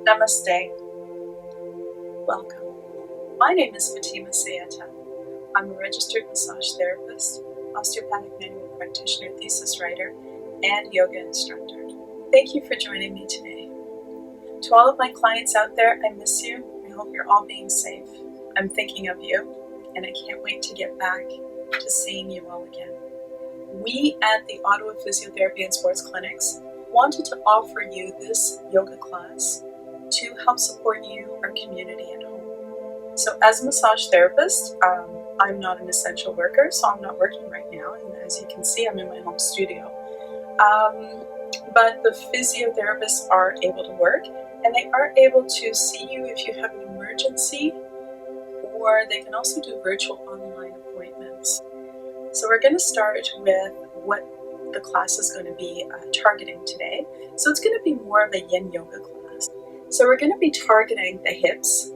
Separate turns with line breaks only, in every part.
Namaste. Welcome. My name is Fatima Sayeta. I'm a registered massage therapist, osteopathic manual practitioner, thesis writer, and yoga instructor. Thank you for joining me today. To all of my clients out there, I miss you. I hope you're all being safe. I'm thinking of you, and I can't wait to get back to seeing you all again. We at the Ottawa Physiotherapy and Sports Clinics wanted to offer you this yoga class to help support you, our community at home. So as a massage therapist, I'm not an essential worker, so I'm not working right now. And as you can see, I'm in my home studio. But the physiotherapists are able to work, and they are able to see you if you have an emergency, or they can also do virtual online appointments. So we're going to start with what the class is going to be targeting today. So it's going to be more of a yin yoga class. So we're going to be targeting the hips,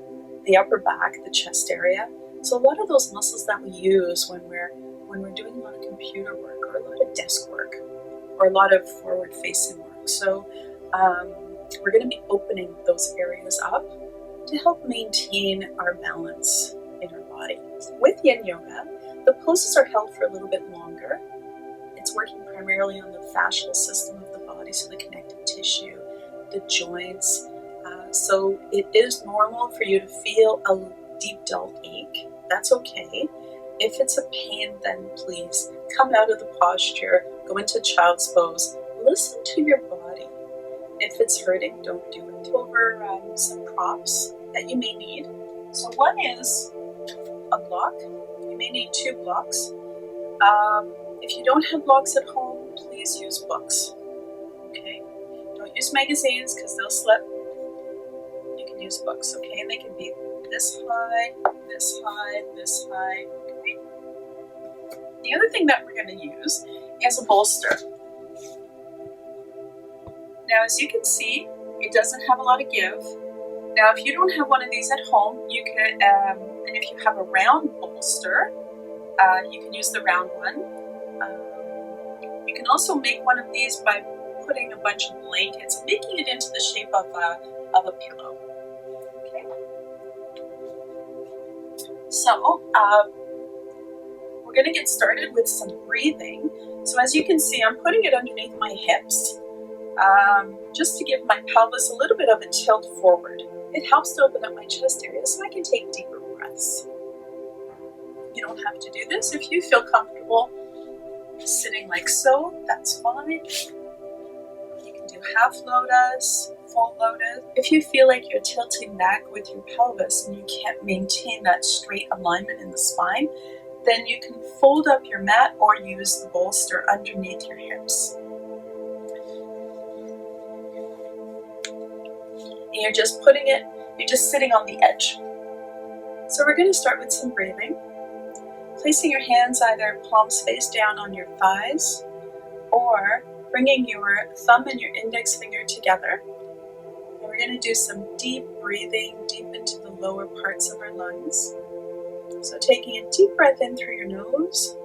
the upper back, the chest area. So a lot of those muscles that we use when we're doing a lot of computer work or a lot of desk work or a lot of forward-facing work. So we're going to be opening those areas up to help maintain our balance in our body. With yin yoga, the poses are held for a little bit longer. It's working primarily on the fascial system of the body, so the connective tissue, the joints. So it is normal for you to feel a deep, dull ache. That's okay. If it's a pain, then please come out of the posture, go into child's pose, listen to your body. If it's hurting, don't do it. Over some props that you may need. So one is a block. You may need 2 blocks. If you don't have blocks at home, please use books. Okay? Don't use magazines because they'll slip. You can use books, okay? And they can be this high, this high, this high. Okay? The other thing that we're going to use is a bolster. Now, as you can see, it doesn't have a lot of give. Now, if you don't have one of these at home, you can, and if you have a round bolster, you can use the round one. You can also make one of these by putting a bunch of blankets and making it into the shape of a pillow. Okay. So we're going to get started with some breathing. So as you can see, I'm putting it underneath my hips just to give my pelvis a little bit of a tilt forward. It helps to open up my chest area so I can take deeper breaths. You don't have to do this. If you feel comfortable sitting like so, that's fine. You can do half lotus, full lotus. If you feel like you're tilting back with your pelvis and you can't maintain that straight alignment in the spine, then you can fold up your mat or use the bolster underneath your hips. And you're just sitting on the edge. So we're going to start with some breathing. Placing your hands either palms face down on your thighs or bringing your thumb and your index finger together. And we're going to do some deep breathing deep into the lower parts of our lungs. So taking a deep breath in through your nose.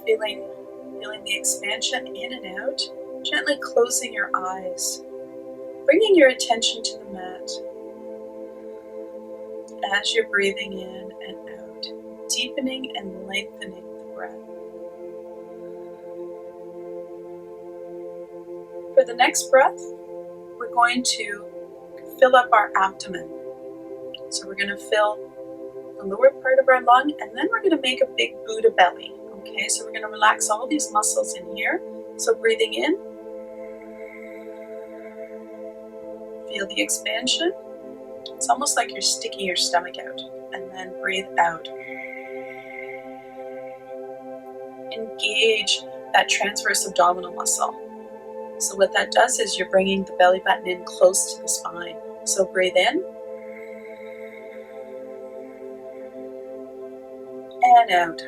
Feeling the expansion in and out. Gently closing your eyes. Bringing your attention to the mat. As you're breathing in and out, deepening and lengthening the breath. For the next breath, we're going to fill up our abdomen. So we're going to fill the lower part of our lung, and then we're going to make a big Buddha belly. Okay, so we're going to relax all these muscles in here. So breathing in, feel the expansion. It's almost like you're sticking your stomach out, and then breathe out. Engage that transverse abdominal muscle. So what that does is you're bringing the belly button in close to the spine. So breathe in and out.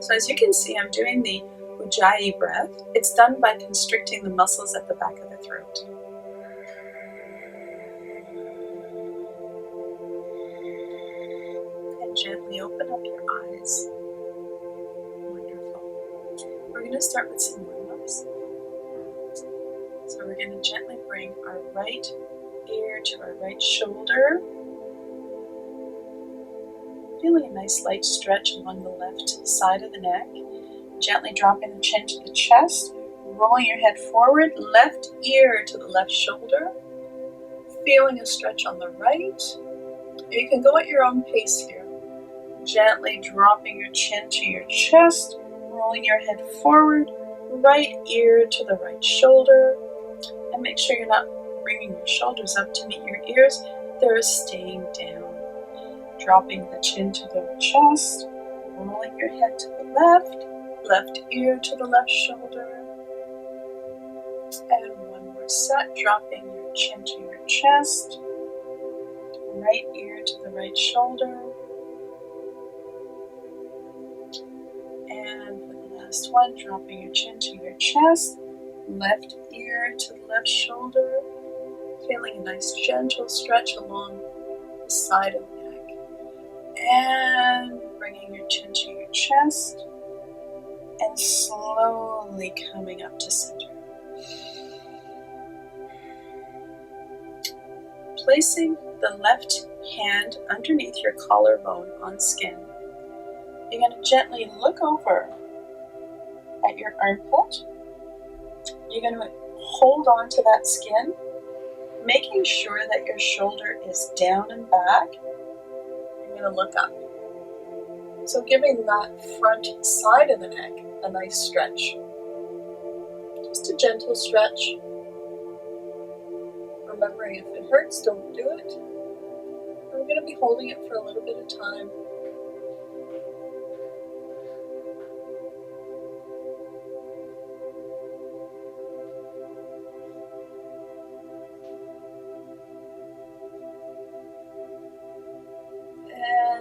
So as you can see, I'm doing the Ujjayi breath. It's done by constricting the muscles at the back of the throat. And gently open up your eyes. Wonderful. We're going to start with some warm-ups. So we're going to gently bring our right ear to our right shoulder. Feeling a nice light stretch along the left side of the neck. Gently dropping the chin to the chest. Rolling your head forward, left ear to the left shoulder. Feeling a stretch on the right. You can go at your own pace here. Gently dropping your chin to your chest, rolling your head forward, right ear to the right shoulder. And make sure you're not bringing your shoulders up to meet your ears. They're staying down. Dropping the chin to the chest, rolling your head to the left ear to the left shoulder. And one more set, dropping your chin to your chest, right ear to the right shoulder. And for the last one, dropping your chin to your chest, left ear to the left shoulder. Feeling a nice gentle stretch along the side of the neck. And bringing your chin to your chest and slowly coming up to center. Placing the left hand underneath your collarbone on skin, you're going to gently look over at your armpit. You're going to hold on to that skin, making sure that your shoulder is down and back. You're going to look up. So giving that front side of the neck a nice stretch. Just a gentle stretch. Remembering if it hurts, don't do it. We're going to be holding it for a little bit of time.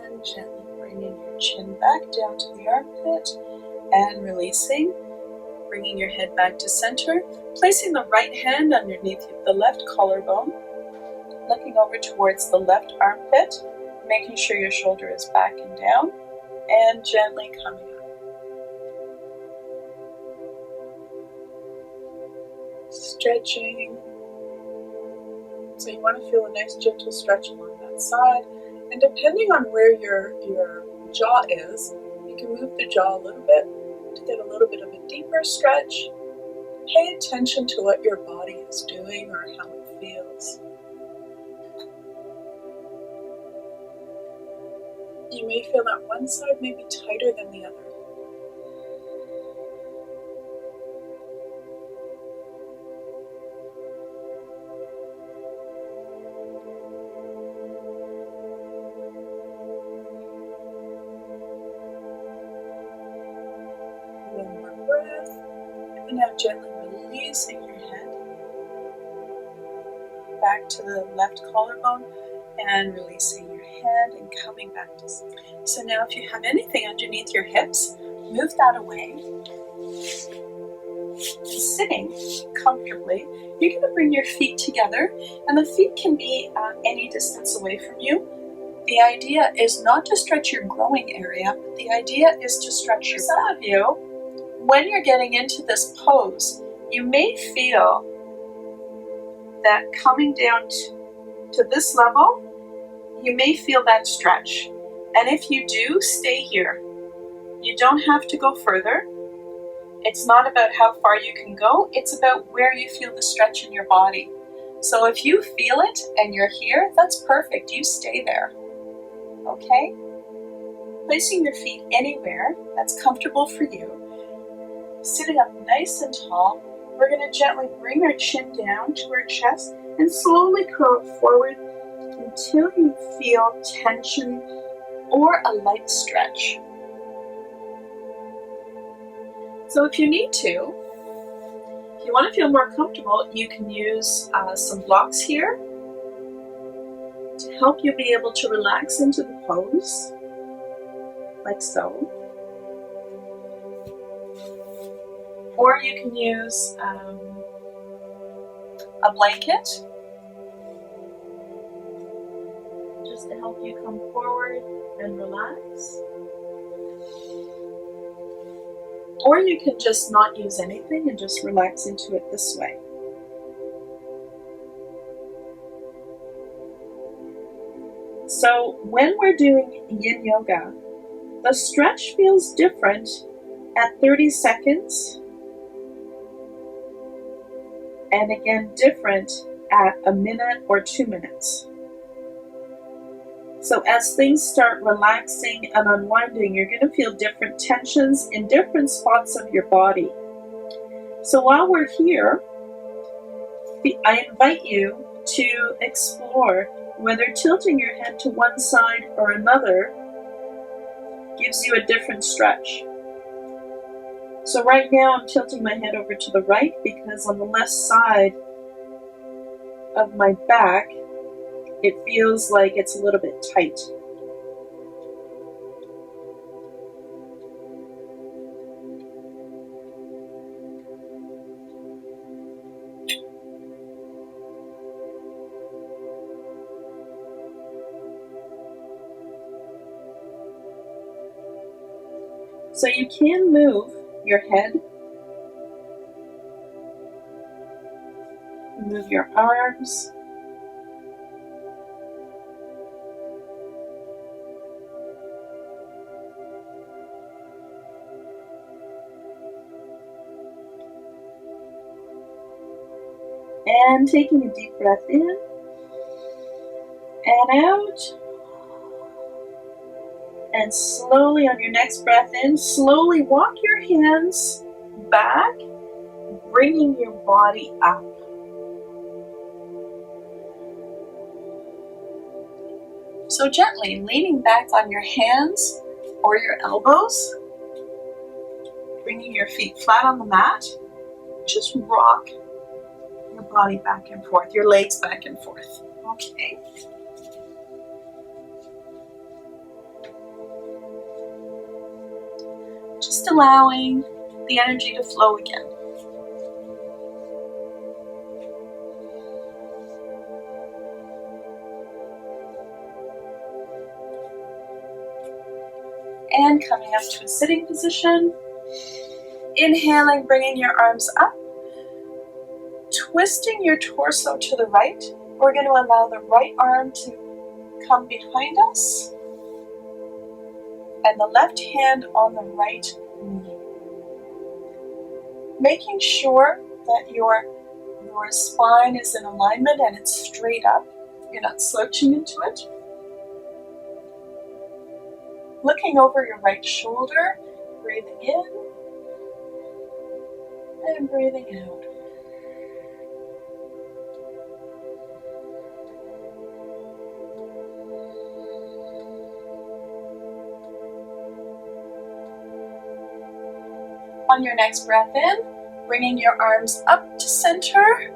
And gently bringing your chin back down to the armpit and releasing. Bringing your head back to center. Placing the right hand underneath the left collarbone. Looking over towards the left armpit. Making sure your shoulder is back and down. And gently coming up. Stretching. So you want to feel a nice gentle stretch along that side. And depending on where your jaw is, you can move the jaw a little bit to get a little bit of a deeper stretch. Pay attention to what your body is doing or how it feels. You may feel that one side may be tighter than the other. One more breath. And now gently releasing your head back to the left collarbone and releasing your hand and coming back to center. So now if you have anything underneath your hips, move that away. And sitting comfortably, you're going to bring your feet together, and the feet can be any distance away from you. The idea is not to stretch your growing area, but the idea is to stretch your back. Some of you, when you're getting into this pose, you may feel that coming down to this level, you may feel that stretch. And if you do, stay here. You don't have to go further. It's not about how far you can go, it's about where you feel the stretch in your body. So if you feel it and you're here, that's perfect. You stay there. Okay? Placing your feet anywhere that's comfortable for you. Sitting up nice and tall, we're going to gently bring our chin down to our chest and slowly curl it forward until you feel tension or a light stretch. So if you need to, if you want to feel more comfortable, you can use some blocks here to help you be able to relax into the pose, like so. Or you can use a blanket just to help you come forward and relax. Or you can just not use anything and just relax into it this way. So when we're doing yin yoga, the stretch feels different at 30 seconds and again different at a minute or 2 minutes. So as things start relaxing and unwinding, you're going to feel different tensions in different spots of your body. So while we're here, I invite you to explore whether tilting your head to one side or another gives you a different stretch. So right now I'm tilting my head over to the right because on the left side of my back, it feels like it's a little bit tight. So you can move your head, move your arms, and taking a deep breath in and out. And slowly on your next breath in, slowly walk your hands back, bringing your body up. So gently leaning back on your hands or your elbows, bringing your feet flat on the mat, just rock your body back and forth, your legs back and forth, okay? Just allowing the energy to flow again. And coming up to a sitting position. Inhaling, bringing your arms up. Twisting your torso to the right. We're going to allow the right arm to come behind us. And the left hand on the right knee. Making sure that your spine is in alignment and it's straight up. You're not slouching into it. Looking over your right shoulder, breathing in and breathing out. On your next breath in, bringing your arms up to center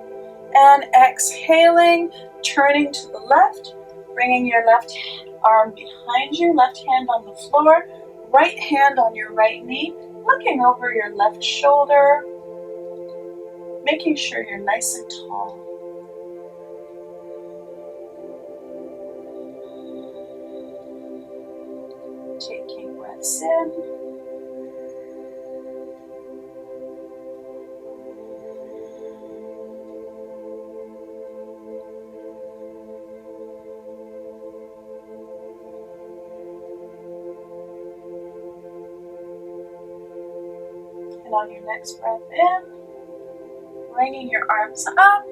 and exhaling, turning to the left, bringing your left arm behind you, left hand on the floor, right hand on your right knee, looking over your left shoulder, making sure you're nice and tall. Taking breaths in. And on your next breath in, bringing your arms up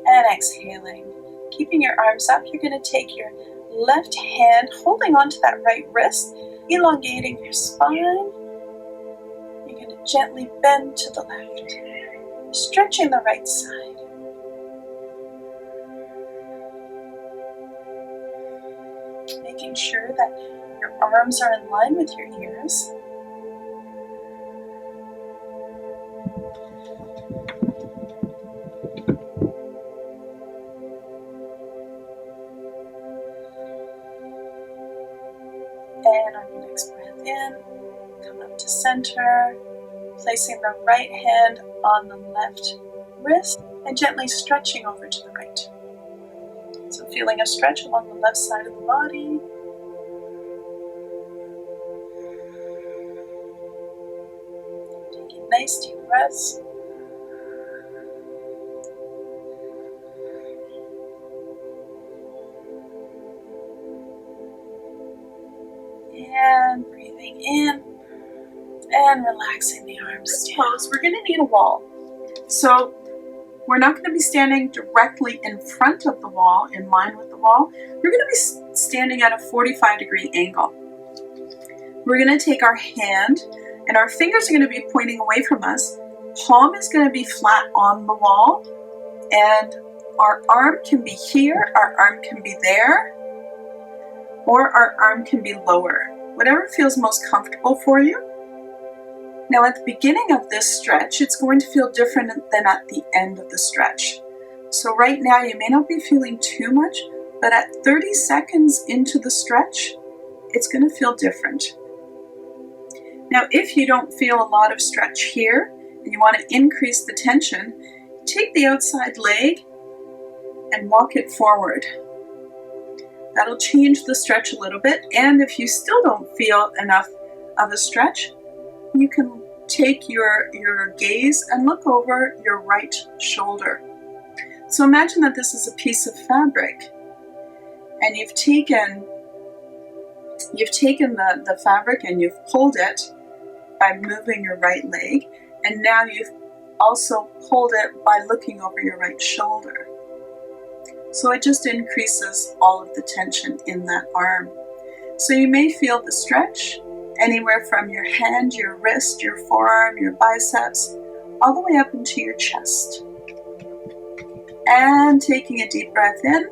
and exhaling. Keeping your arms up, you're going to take your left hand, holding onto that right wrist, elongating your spine. You're going to gently bend to the left, stretching the right side. Making sure that your arms are in line with your ears. And on your next breath in, come up to center, placing the right hand on the left wrist and gently stretching over to the right. So feeling a stretch along the left side of the body. nice deep breaths. And breathing in and relaxing the arms down. Pose, we're going to need a wall. So we're not going to be standing directly in front of the wall, in line with the wall. We're going to be standing at a 45-degree angle. We're going to take our hand, and our fingers are going to be pointing away from us. Palm is going to be flat on the wall, and our arm can be here, our arm can be there, or our arm can be lower. Whatever feels most comfortable for you. Now at the beginning of this stretch, it's going to feel different than at the end of the stretch. So right now you may not be feeling too much, but at 30 seconds into the stretch, it's going to feel different. Now if you don't feel a lot of stretch here, and you want to increase the tension, take the outside leg and walk it forward. That'll change the stretch a little bit, and if you still don't feel enough of a stretch, you can take your gaze and look over your right shoulder. So imagine that this is a piece of fabric, and you've taken the fabric and you've pulled it by moving your right leg, and now you've also pulled it by looking over your right shoulder. So it just increases all of the tension in that arm. So you may feel the stretch anywhere from your hand, your wrist, your forearm, your biceps, all the way up into your chest. And taking a deep breath in,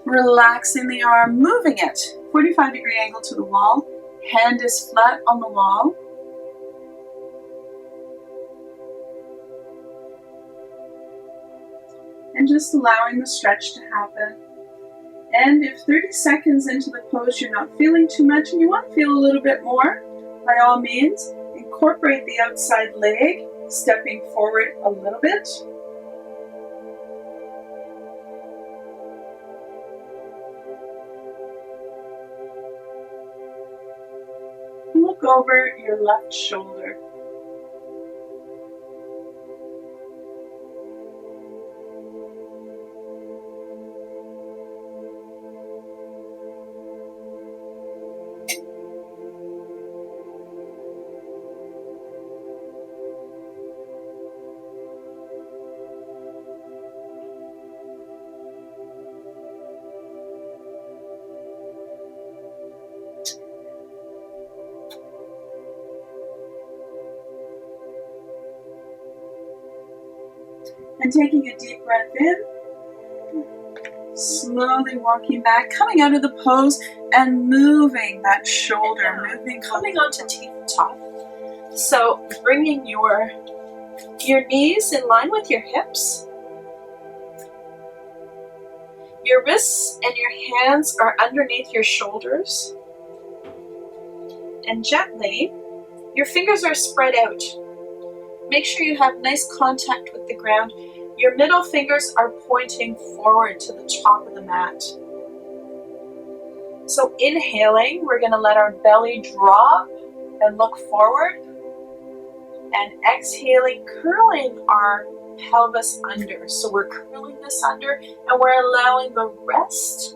relaxing the arm, moving it, 45-degree angle to the wall, hand is flat on the wall. And just allowing the stretch to happen. And if 30 seconds into the pose you're not feeling too much and you want to feel a little bit more, by all means, incorporate the outside leg, stepping forward a little bit. Look over your left shoulder. And taking a deep breath in, slowly walking back, coming out of the pose and moving that shoulder, coming onto tabletop. So bringing your knees in line with your hips. Your wrists and your hands are underneath your shoulders. And gently, your fingers are spread out. Make sure you have nice contact with the ground. Your middle fingers are pointing forward to the top of the mat. So inhaling, we're going to let our belly drop and look forward. And exhaling, curling our pelvis under. So we're curling this under and we're allowing the rest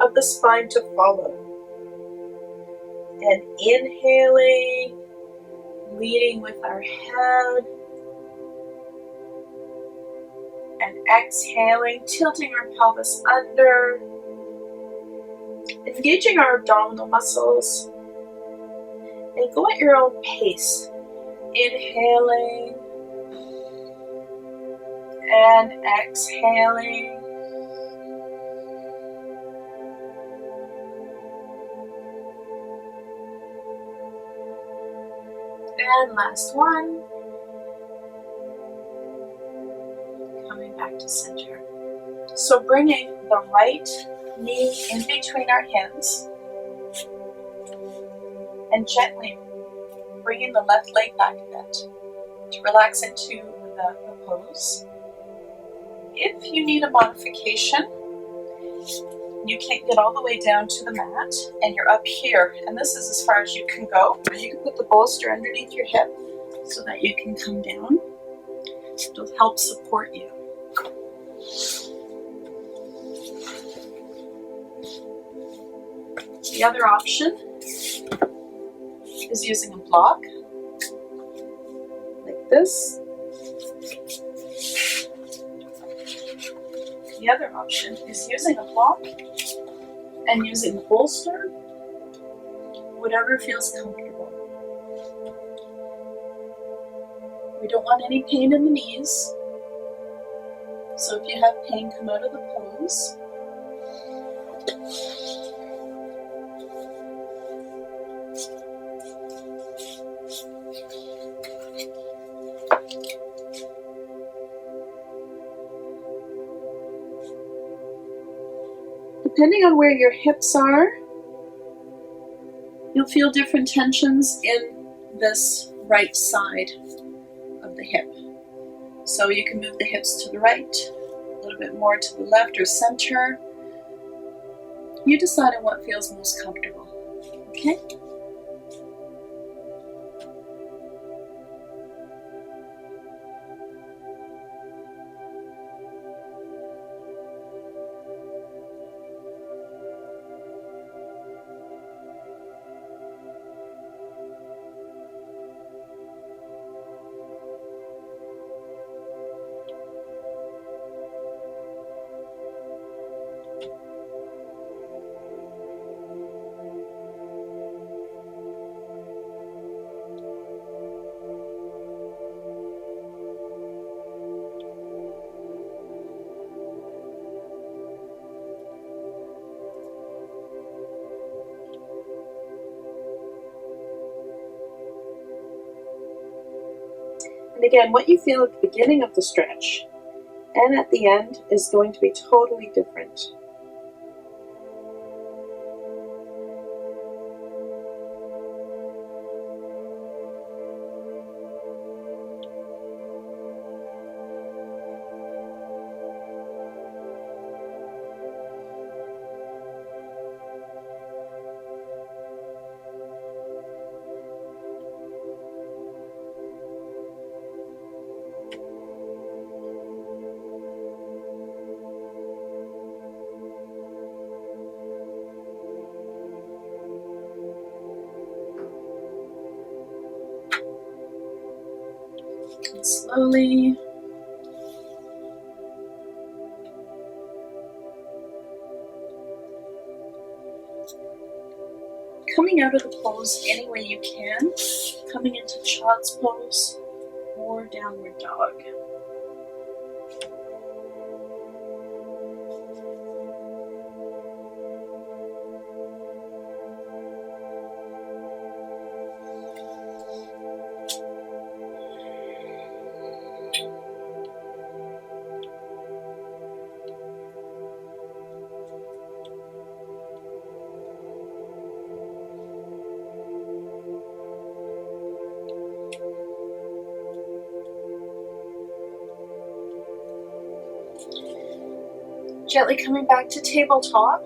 of the spine to follow. And inhaling, leading with our head, and exhaling, tilting our pelvis under, engaging our abdominal muscles, and go at your own pace, inhaling and exhaling. And last one. Coming back to center. So bringing the right knee in between our hands and gently bringing the left leg back a bit to relax into the pose. If you need a modification, you can't get all the way down to the mat and you're up here, and this is as far as you can go. You can put the bolster underneath your hip so that you can come down. It'll help support you. The other option is using a block like this. The other option is using a block and using the bolster, whatever feels comfortable. We don't want any pain in the knees, so if you have pain, come out of the pose. Depending on where your hips are, you'll feel different tensions in this right side of the hip. So you can move the hips to the right, a little bit more to the left or center. You decide on what feels most comfortable, okay? And again, what you feel at the beginning of the stretch and at the end is going to be totally different. And slowly coming out of the pose any way you can, coming into child's pose or downward dog. Gently coming back to tabletop,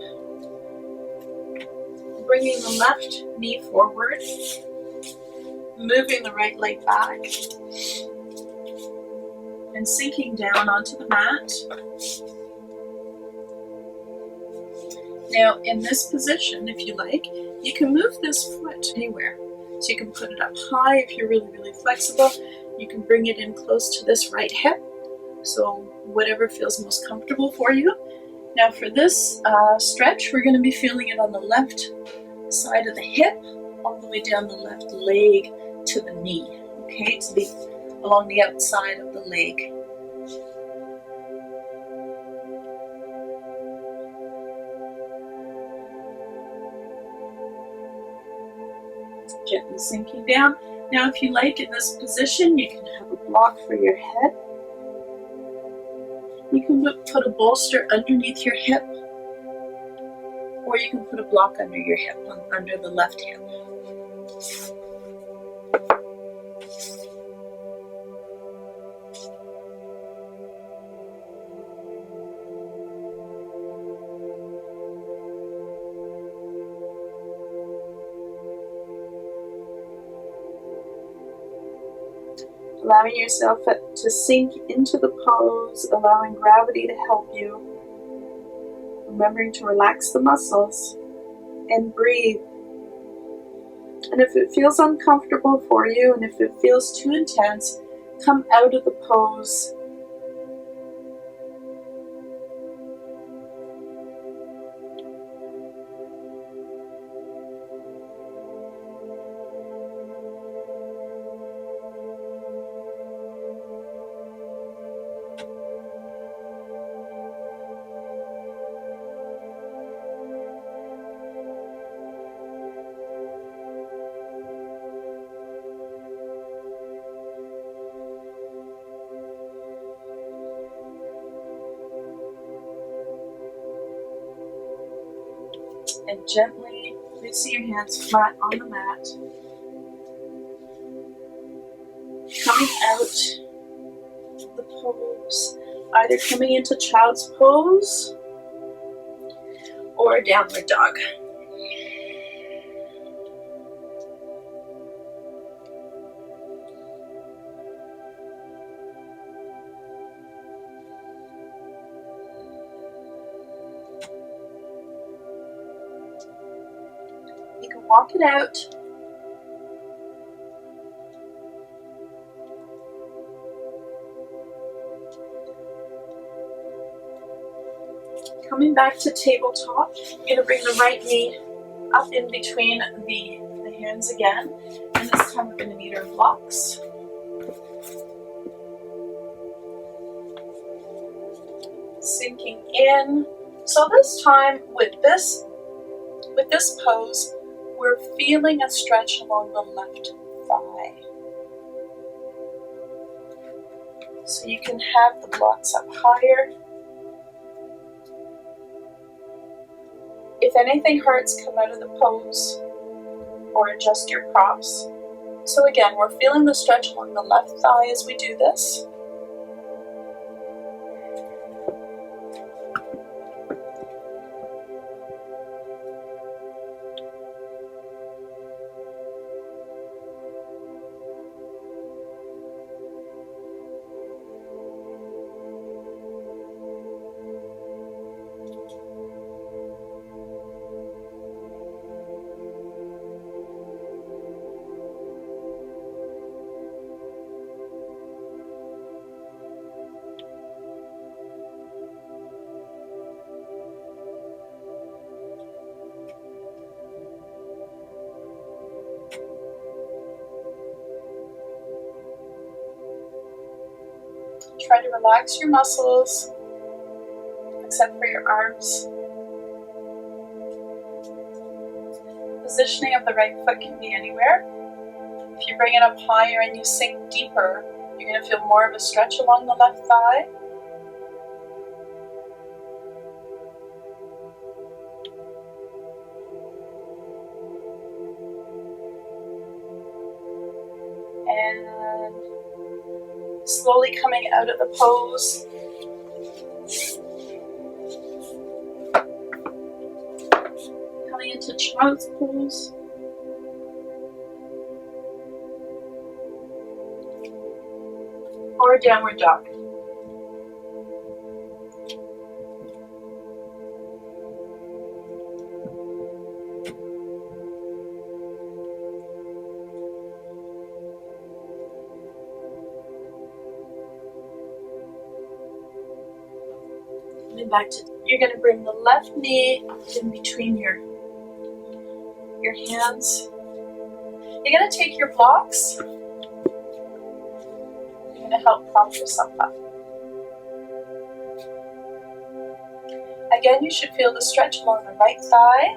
bringing the left knee forward, moving the right leg back, and sinking down onto the mat. Now, in this position, if you like, you can move this foot anywhere. So you can put it up high if you're really, really flexible. You can bring it in close to this right hip, so whatever feels most comfortable for you. Now for this stretch, we're going to be feeling it on the left side of the hip, all the way down the left leg to the knee, okay, along the outside of the leg. Gently sinking down. Now if you like, in this position, you can have a block for your head. You can put a bolster underneath your hip, or you can put a block under your hip, under the left hip. allowing yourself to sink into the pose, allowing gravity to help you, remembering to relax the muscles and breathe. And if it feels uncomfortable for you, and if it feels too intense, come out of the pose. And gently placing your hands flat on the mat. Coming out of the pose, either coming into child's pose or downward dog. You can walk it out. Coming back to tabletop, you're going to bring the right knee up in between the hands again. And this time we're going to need our blocks. Sinking in. So this time with this pose, we're feeling a stretch along the left thigh. So you can have the blocks up higher. If anything hurts, come out of the pose or adjust your props. So again, we're feeling the stretch along the left thigh as we do this. Try to relax your muscles, except for your arms. Positioning of the right foot can be anywhere. If you bring it up higher and you sink deeper, you're going to feel more of a stretch along the left thigh. And slowly coming out of the pose. Coming into child's pose. Or downward dog. Coming back to, you're going to bring the left knee in between your hands. You're going to take your blocks. You're going to help prop yourself up. Again, you should feel the stretch along the right thigh.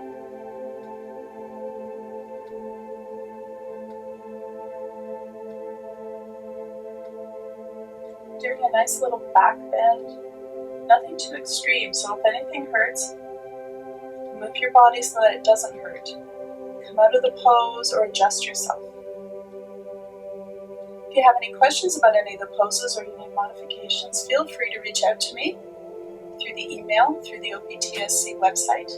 Doing a nice little back bend. Nothing too extreme, so if anything hurts, move your body so that it doesn't hurt. Come out of the pose or adjust yourself. If you have any questions about any of the poses or you need modifications, feel free to reach out to me through the email, through the OPTSC website.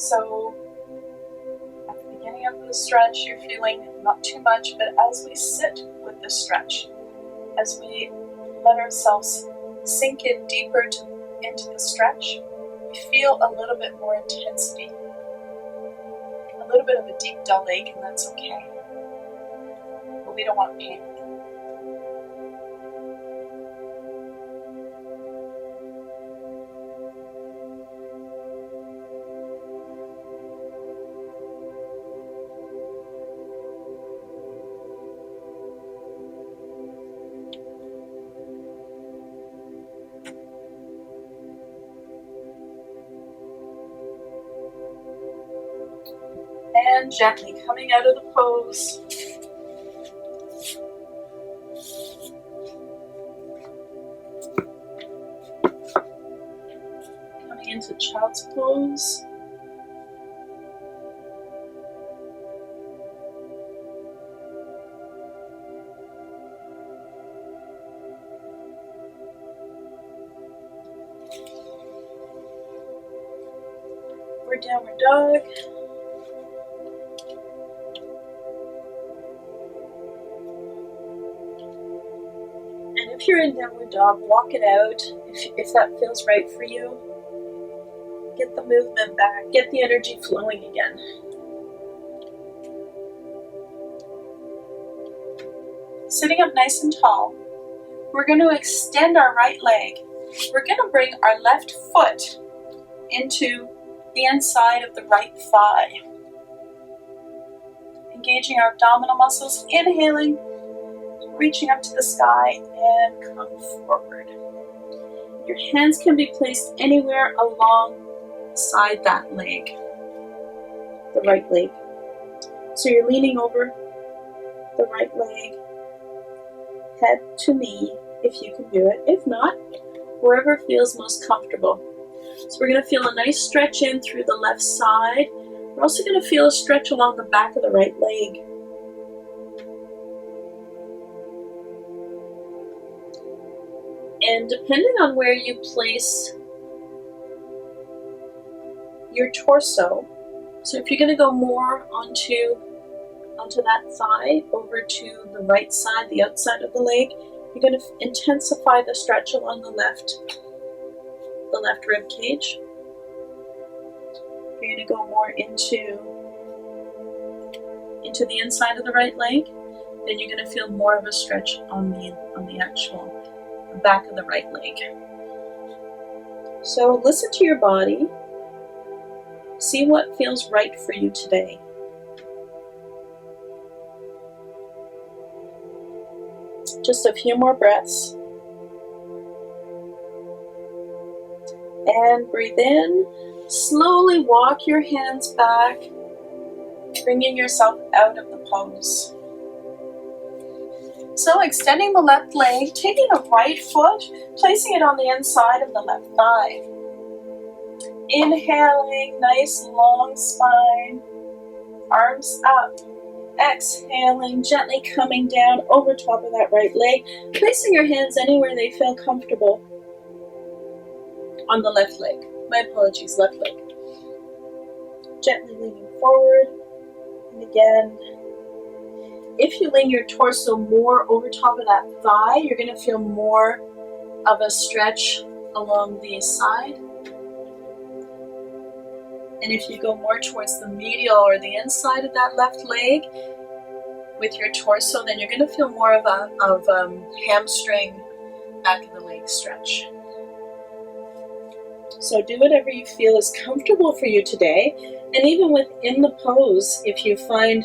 So at the beginning of the stretch, you're feeling not too much, but as we sit with the stretch, as we let ourselves sink in deeper into the stretch, we feel a little bit more intensity, a little bit of a deep dull ache, and that's okay. But we don't want pain. And gently coming out of the pose. Coming into child's pose. Or downward dog. If you're in downward dog, walk it out if that feels right for you. Get the movement back, get the energy flowing again. Sitting up nice and tall, we're going to extend our right leg. We're going to bring our left foot into the inside of the right thigh. Engaging our abdominal muscles, inhaling, reaching up to the sky, and come forward. Your hands can be placed anywhere alongside that leg, the right leg. So you're leaning over the right leg, head to knee, if you can do it. If not, wherever feels most comfortable. So we're going to feel a nice stretch in through the left side. We're also going to feel a stretch along the back of the right leg. And depending on where you place your torso, so if you're going to go more onto that thigh, over to the right side, the outside of the leg, you're going to intensify the stretch along the left rib cage. You're going to go more into the inside of the right leg, then you're going to feel more of a stretch on the actual back of the right leg. So listen to your body. See what feels right for you today. Just a few more breaths. And breathe in. Slowly walk your hands back, bringing yourself out of the pose. So extending the left leg, taking the right foot, placing it on the inside of the left thigh. Inhaling, nice long spine, arms up. Exhaling, gently coming down over top of that right leg, placing your hands anywhere they feel comfortable on the left leg. My apologies, left leg. Gently leaning forward, and again, if you lean your torso more over top of that thigh, you're going to feel more of a stretch along the side. And if you go more towards the medial or the inside of that left leg with your torso, then you're going to feel more of a hamstring back of the leg stretch. So do whatever you feel is comfortable for you today. And even within the pose, if you find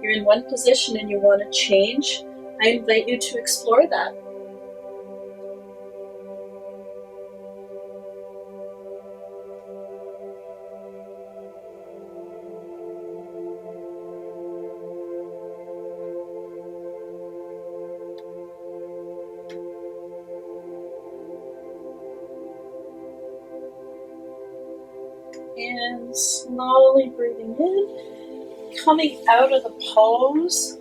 you're in one position and you want to change, I invite you to explore that. And slowly breathing in, coming out of the pose.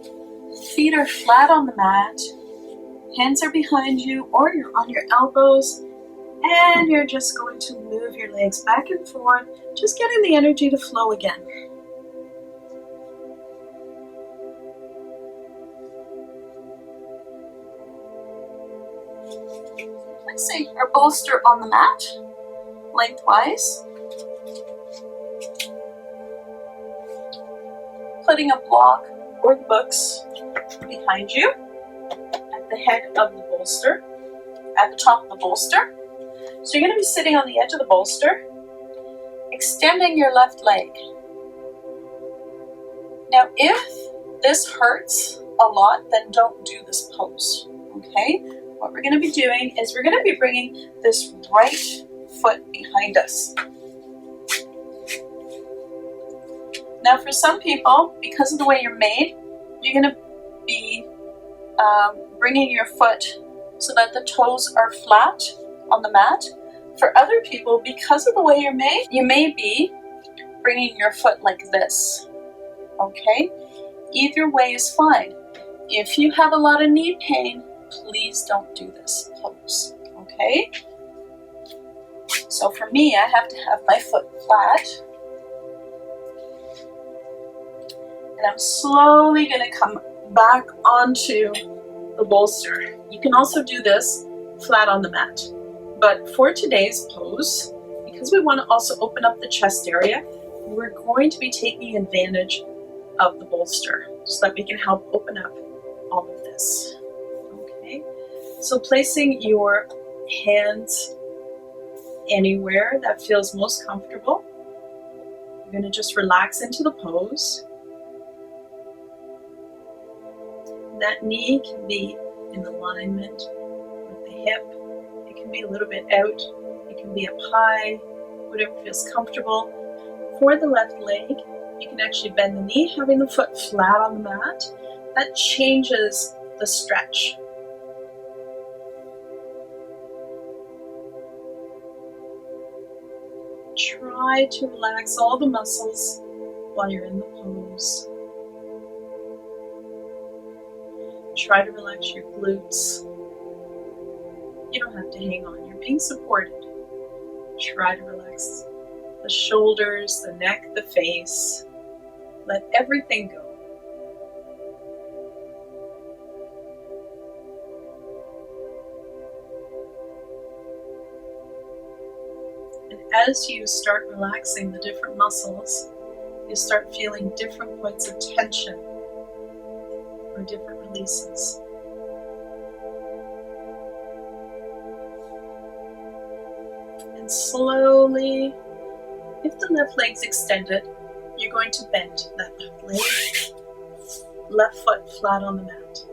Feet are flat on the mat, hands are behind you or you're on your elbows, And you're just going to move your legs back and forth, just getting the energy to flow again. Placing our bolster on the mat, lengthwise. Putting a block or the books behind you at the head of the bolster, at the top of the bolster. So you're going to be sitting on the edge of the bolster, extending your left leg. Now, if this hurts a lot, then don't do this pose, okay? What we're going to be doing is we're going to be bringing this right foot behind us. Now, for some people, because of the way you're made, you're going to be bringing your foot so that the toes are flat on the mat. For other people, because of the way you're made, you may be bringing your foot like this, okay? Either way is fine. If you have a lot of knee pain, please don't do this pose, okay? So for me, I have to have my foot flat. And I'm slowly going to come back onto the bolster. You can also do this flat on the mat. But for today's pose, because we want to also open up the chest area, we're going to be taking advantage of the bolster so that we can help open up all of this. Okay, so placing your hands anywhere that feels most comfortable. You're going to just relax into the pose. That knee can be in alignment with the hip. It can be a little bit out. It can be up high, whatever feels comfortable. For the left leg, you can actually bend the knee, having the foot flat on the mat. That changes the stretch. Try to relax all the muscles while you're in the pose. Try to relax your glutes. You don't have to hang on, you're being supported. Try to relax the shoulders, the neck, the face. Let everything go. And as you start relaxing the different muscles, you start feeling different points of tension or different releases. And slowly, if the left leg's extended, you're going to bend that left leg, left foot flat on the mat.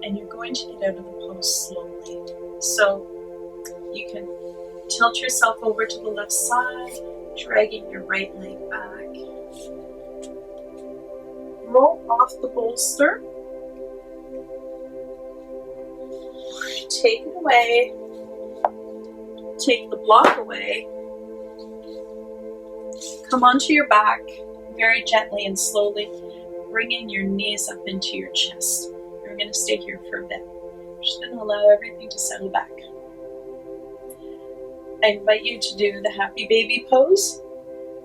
And you're going to get out of the pose slowly. So you can tilt yourself over to the left side, dragging your right leg back. Roll off the bolster. Take it away. Take the block away. Come onto your back very gently and slowly, bringing your knees up into your chest. You're going to stay here for a bit. We're just going to allow everything to settle back. I invite you to do the happy baby pose,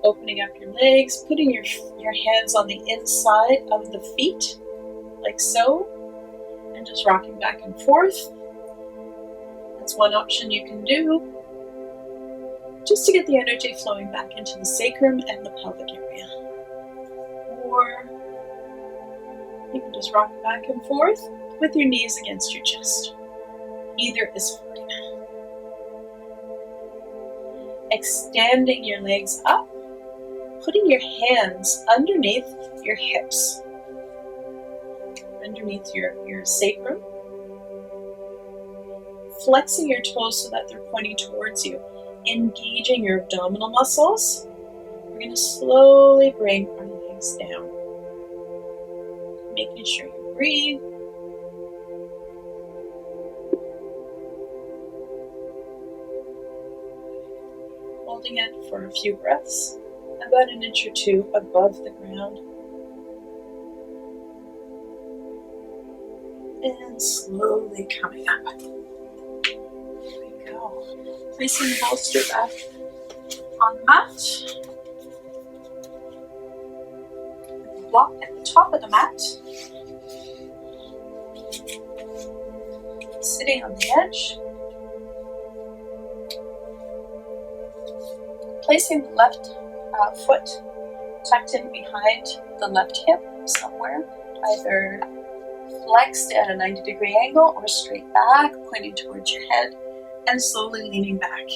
opening up your legs, putting your hands on the inside of the feet, like so, and just rocking back and forth. That's one option you can do, just to get the energy flowing back into the sacrum and the pelvic area. Or you can just rock back and forth with your knees against your chest. Either is fine. Extending your legs up, putting your hands underneath your hips, underneath your sacrum, flexing your toes so that they're pointing towards you, engaging your abdominal muscles. We're going to slowly bring our legs down, making sure you breathe. Holding it for a few breaths, about an inch or two above the ground. And slowly coming up. go. Placing the bolster back on the mat. Block at the top of the mat. Sitting on the edge. Placing the left foot tucked in behind the left hip somewhere, either flexed at a 90-degree angle or straight back, pointing towards your head, and slowly leaning back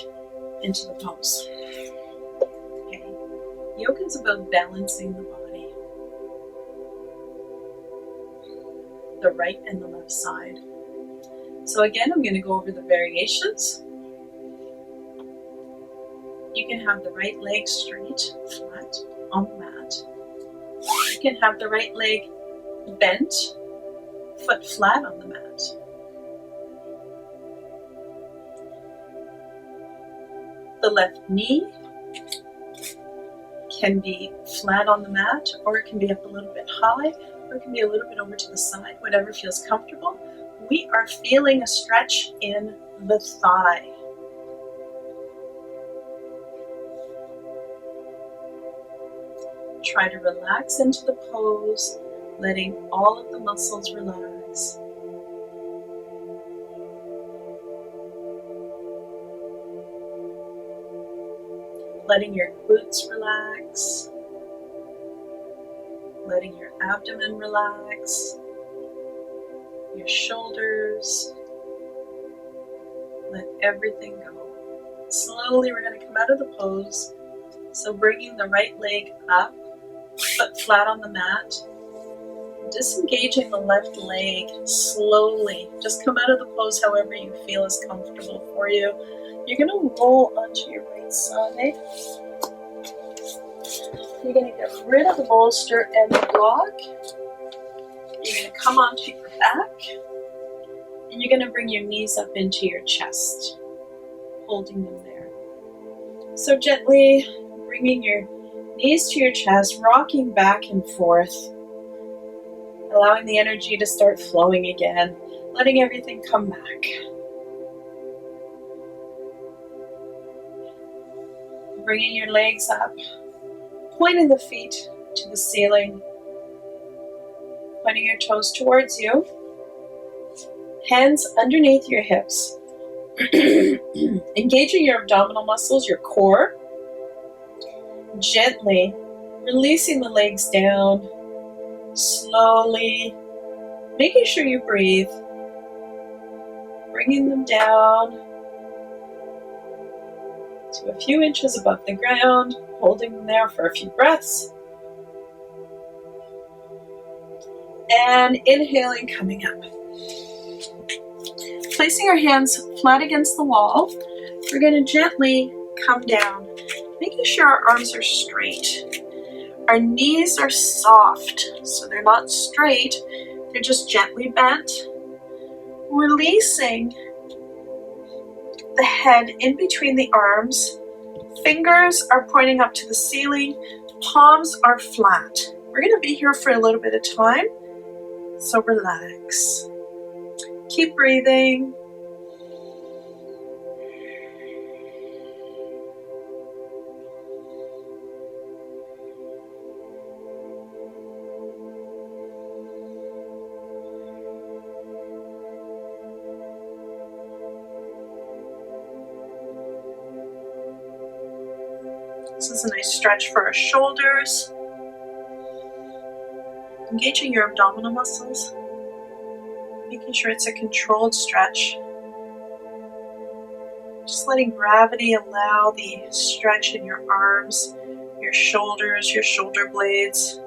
into the pose. Okay. Yoga is about balancing the body, the right and the left side. So again, I'm going to go over the variations. You can have the right leg straight, flat on the mat. You can have the right leg bent, foot flat on the mat. The left knee can be flat on the mat, or it can be up a little bit high, or it can be a little bit over to the side, whatever feels comfortable. We are feeling a stretch in the thigh. Try to relax into the pose, letting all of the muscles relax. Letting your glutes relax. Letting your abdomen relax. Your shoulders. Let everything go. Slowly we're going to come out of the pose. So bringing the right leg up, foot flat on the mat. Disengaging the left leg slowly. Just come out of the pose however you feel is comfortable for you. You're going to roll onto your right side. You're going to get rid of the bolster and the block. You're going to come onto your back. And you're going to bring your knees up into your chest, holding them there. So gently bringing your knees to your chest, rocking back and forth, allowing the energy to start flowing again, letting everything come back. Bringing your legs up, pointing the feet to the ceiling, pointing your toes towards you, hands underneath your hips, engaging your abdominal muscles, your core, gently releasing the legs down, slowly, making sure you breathe, bringing them down to a few inches above the ground, holding them there for a few breaths, and inhaling, coming up. Placing our hands flat against the wall, we're going to gently come down, making sure our arms are straight. Our knees are soft, so they're not straight, they're just gently bent. Releasing the head in between the arms. Fingers are pointing up to the ceiling, palms are flat. We're going to be here for a little bit of time, so relax. Keep breathing. This is a nice stretch for our shoulders. Engaging your abdominal muscles. Making sure it's a controlled stretch. Just letting gravity allow the stretch in your arms, your shoulders, your shoulder blades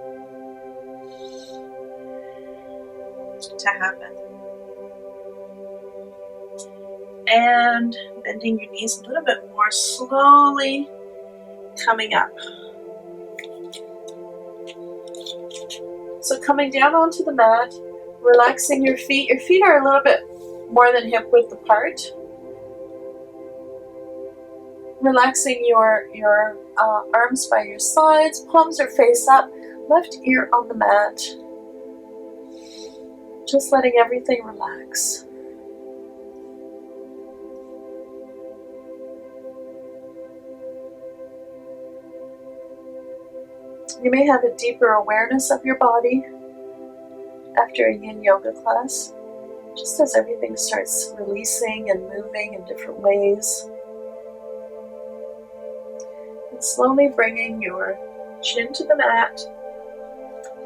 to happen. And bending your knees a little bit more, slowly coming up. So coming down onto the mat, relaxing your feet. Your feet are a little bit more than hip width apart. Relaxing your arms by your sides, palms are face up, left ear on the mat. Just letting everything relax. You may have a deeper awareness of your body after a yin yoga class, just as everything starts releasing and moving in different ways. And slowly bringing your chin to the mat,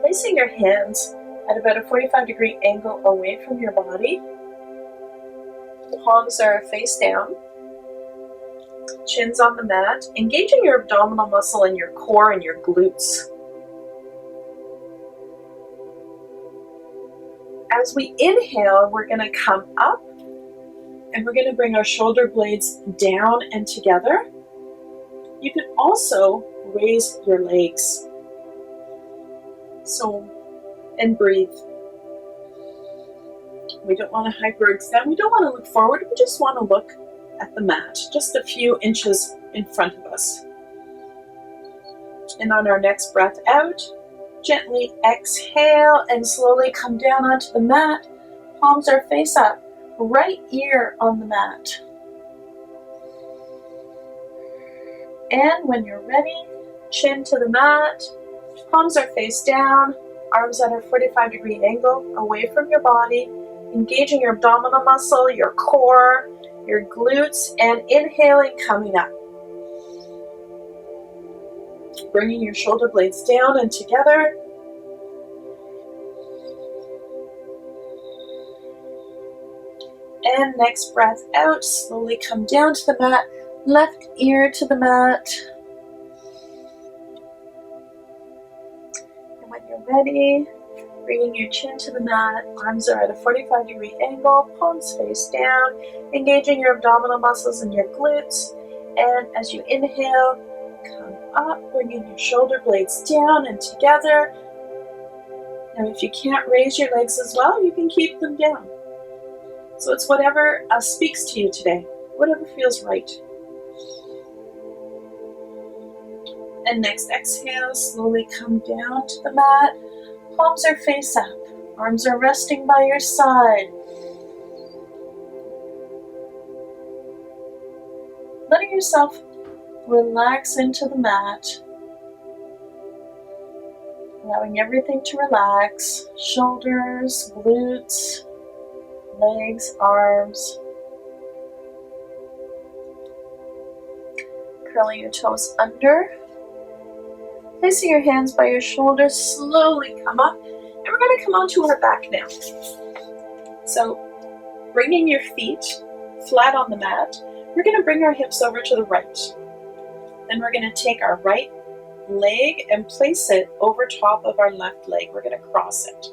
placing your hands at about a 45-degree angle away from your body. Palms are face down, chin's on the mat, engaging your abdominal muscle and your core and your glutes. As we inhale, we're going to come up and we're going to bring our shoulder blades down and together. You can also raise your legs. And breathe. We don't want to hyperextend. We don't want to look forward. We just want to look at the mat, just a few inches in front of us. And on our next breath out, gently exhale and slowly come down onto the mat. Palms are face up, right ear on the mat. And when you're ready, chin to the mat, palms are face down, arms at a 45-degree angle away from your body, engaging your abdominal muscle, your core, your glutes, and inhaling, coming up. Bringing your shoulder blades down and together. And next breath out, slowly come down to the mat, left ear to the mat. And when you're ready, bringing your chin to the mat, arms are at a 45-degree angle, palms face down, engaging your abdominal muscles and your glutes. And as you inhale, come up, bringing your shoulder blades down and together. Now if you can't raise your legs as well, you can keep them down. So it's whatever speaks to you today, whatever feels right. And next exhale, slowly come down to the mat. Palms are face up, arms are resting by your side. Letting yourself relax into the mat. Allowing everything to relax, shoulders, glutes, legs, arms. Curling your toes under. Placing your hands by your shoulders, slowly come up, and we're going to come onto our back now. So, bringing your feet flat on the mat, we're going to bring our hips over to the right. Then we're going to take our right leg and place it over top of our left leg. We're going to cross it.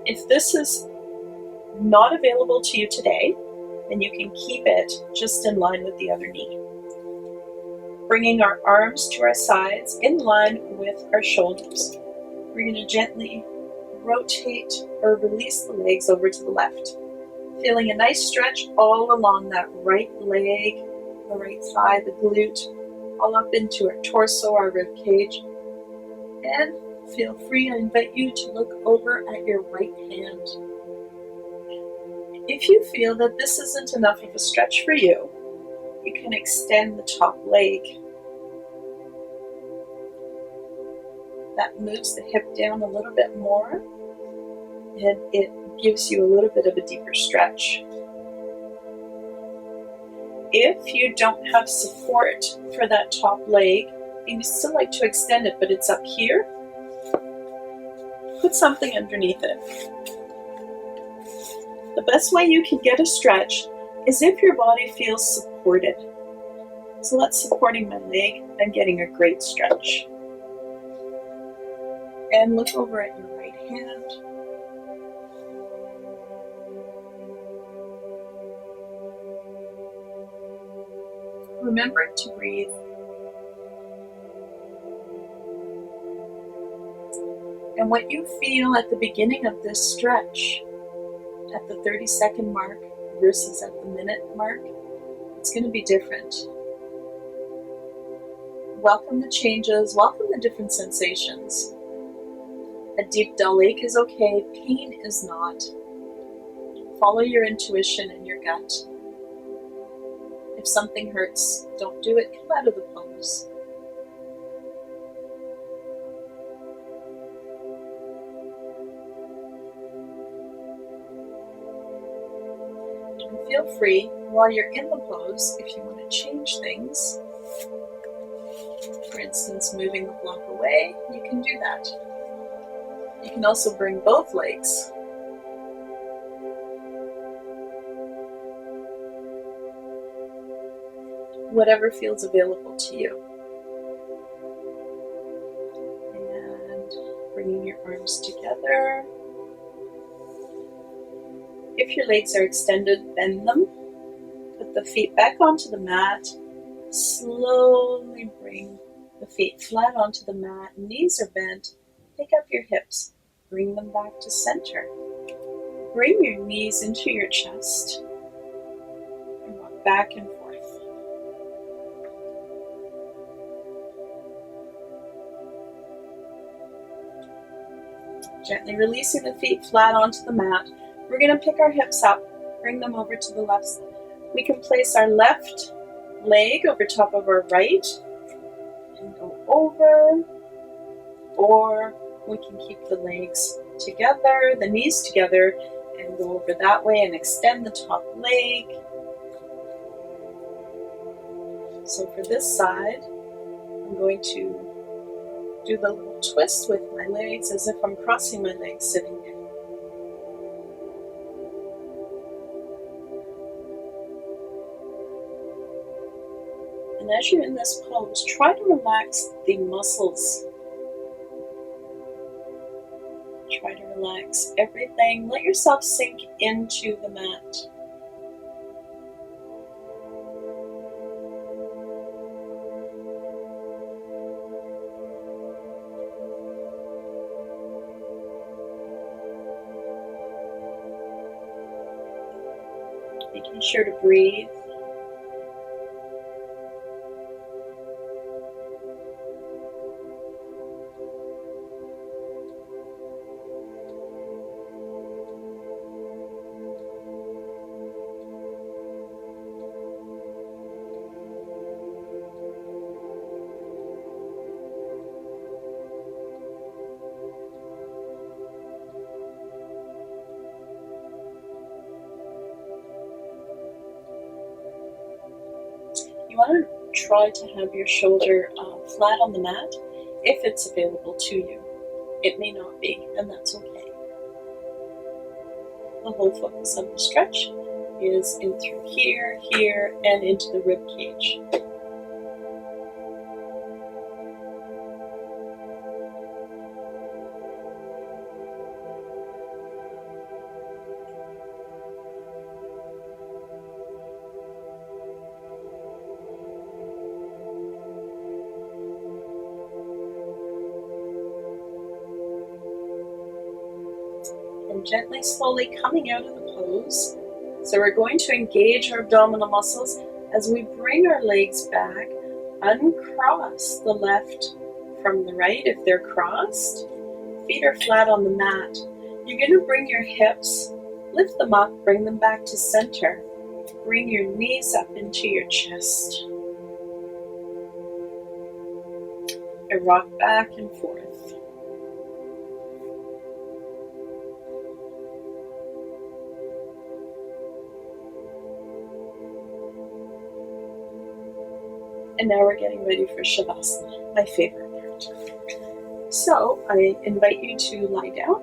If this is not available to you today, then you can keep it just in line with the other knee. Bringing our arms to our sides in line with our shoulders. We're going to gently rotate or release the legs over to the left. Feeling a nice stretch all along that right leg, the right thigh, the glute, all up into our torso, our rib cage. And feel free, I invite you to look over at your right hand. If you feel that this isn't enough of a stretch for you, you can extend the top leg. That moves the hip down a little bit more, and it gives you a little bit of a deeper stretch. If you don't have support for that top leg, and you still like to extend it, but it's up here, put something underneath it. The best way you can get a stretch is if your body feels supported. So that's supporting my leg. I'm getting a great stretch. And look over at your right hand. Remember to breathe. And what you feel at the beginning of this stretch, at the 30-second mark versus at the minute mark, it's going to be different. Welcome the changes, welcome the different sensations. A deep dull ache is okay, pain is not. Follow your intuition and your gut. If something hurts, don't do it, come out of the pose. And feel free while you're in the pose, if you want to change things, for instance, moving the block away, you can do that. You can also bring both legs. Whatever feels available to you. And bringing your arms together. If your legs are extended, bend them. Put the feet back onto the mat. Slowly bring the feet flat onto the mat. Knees are bent. Pick up your hips. Bring them back to center. Bring your knees into your chest. And rock back and forth. Gently releasing the feet flat onto the mat. We're going to pick our hips up, bring them over to the left side. We can place our left leg over top of our right and go over, or we can keep the legs together, the knees together, and go over that way and extend the top leg. So for this side, I'm going to do the little twist with my legs as if I'm crossing my legs sitting there. And as you're in this pose, try to relax the muscles. Try to relax everything. Let yourself sink into the mat. Making sure to breathe. You want to try to have your shoulder flat on the mat if it's available to you. It may not be, and that's okay. The whole focus of the stretch is in through here, here, and into the rib cage. And gently, slowly coming out of the pose. So we're going to engage our abdominal muscles as we bring our legs back. Uncross the left from the right if they're crossed. Feet are flat on the mat. You're going to bring your hips, lift them up, bring them back to center. Bring your knees up into your chest. And rock back and forth. And now we're getting ready for Shavasana, my favorite part. So I invite you to lie down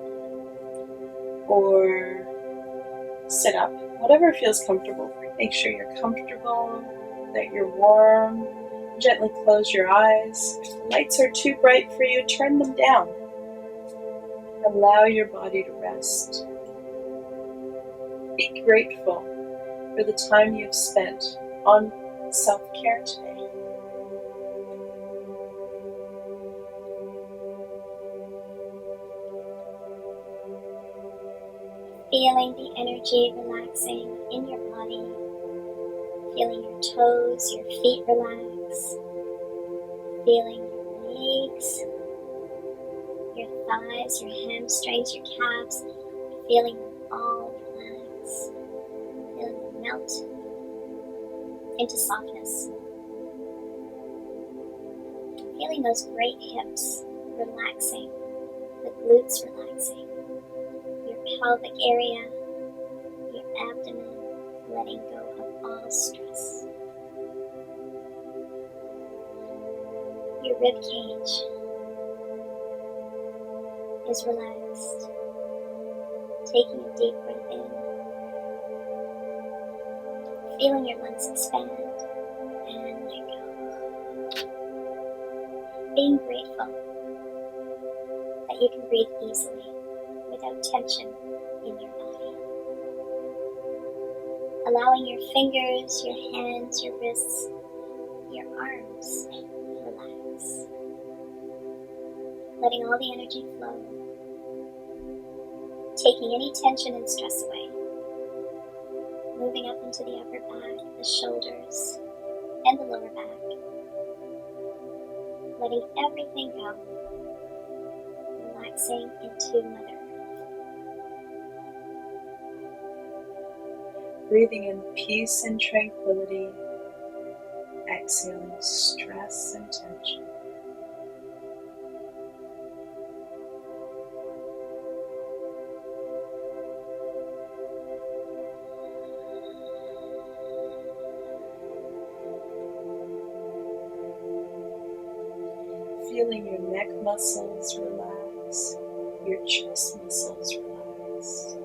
or sit up, whatever feels comfortable. Make sure you're comfortable, that you're warm. Gently close your eyes. If the lights are too bright for you, turn them down. Allow your body to rest. Be grateful for the time you've spent on self-care today.
Feeling the energy relaxing in your body, feeling your toes, your feet relax, feeling your legs, your thighs, your hamstrings, your calves, feeling them all relax, feeling them melt into softness. Feeling those great hips relaxing, the glutes relaxing, your pelvic area, your abdomen letting go of all stress. Your rib cage is relaxed. Taking a deep breath in, feeling your lungs expand and let go. Being grateful that you can breathe easily without tension in your body. Allowing your fingers, your hands, your wrists, your arms relax. Letting all the energy flow. Taking any tension and stress away. Moving up into the upper back, the shoulders, and the lower back. Letting everything go. Relaxing into Mother Earth.
Breathing in peace and tranquility, exhaling stress and tension. Feeling your neck muscles relax, your chest muscles relax,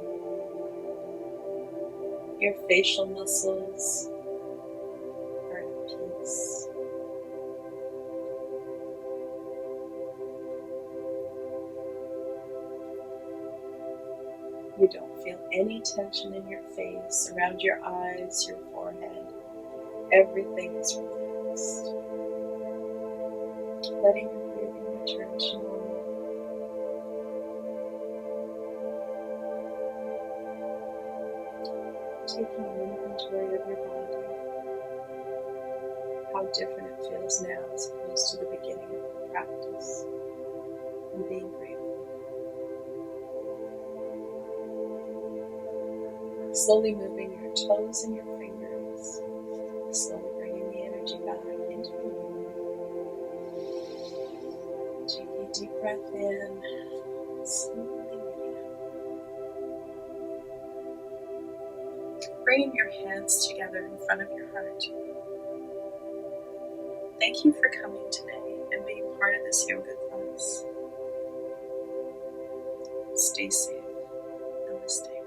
your facial muscles are at peace. You don't feel any tension in your face, around your eyes, your forehead. Everything is relaxed. Letting your breathing return to normal. Taking an inventory of your body. How different it feels now as opposed to the beginning of the practice. And being grateful. Slowly moving your toes and your fingers. Slowly bringing the energy back into the room. Taking a deep breath in. Slowly letting out. Bringing your hands together in front of your heart. Thank you for coming today and being part of this yoga class. Stay safe. Namaste.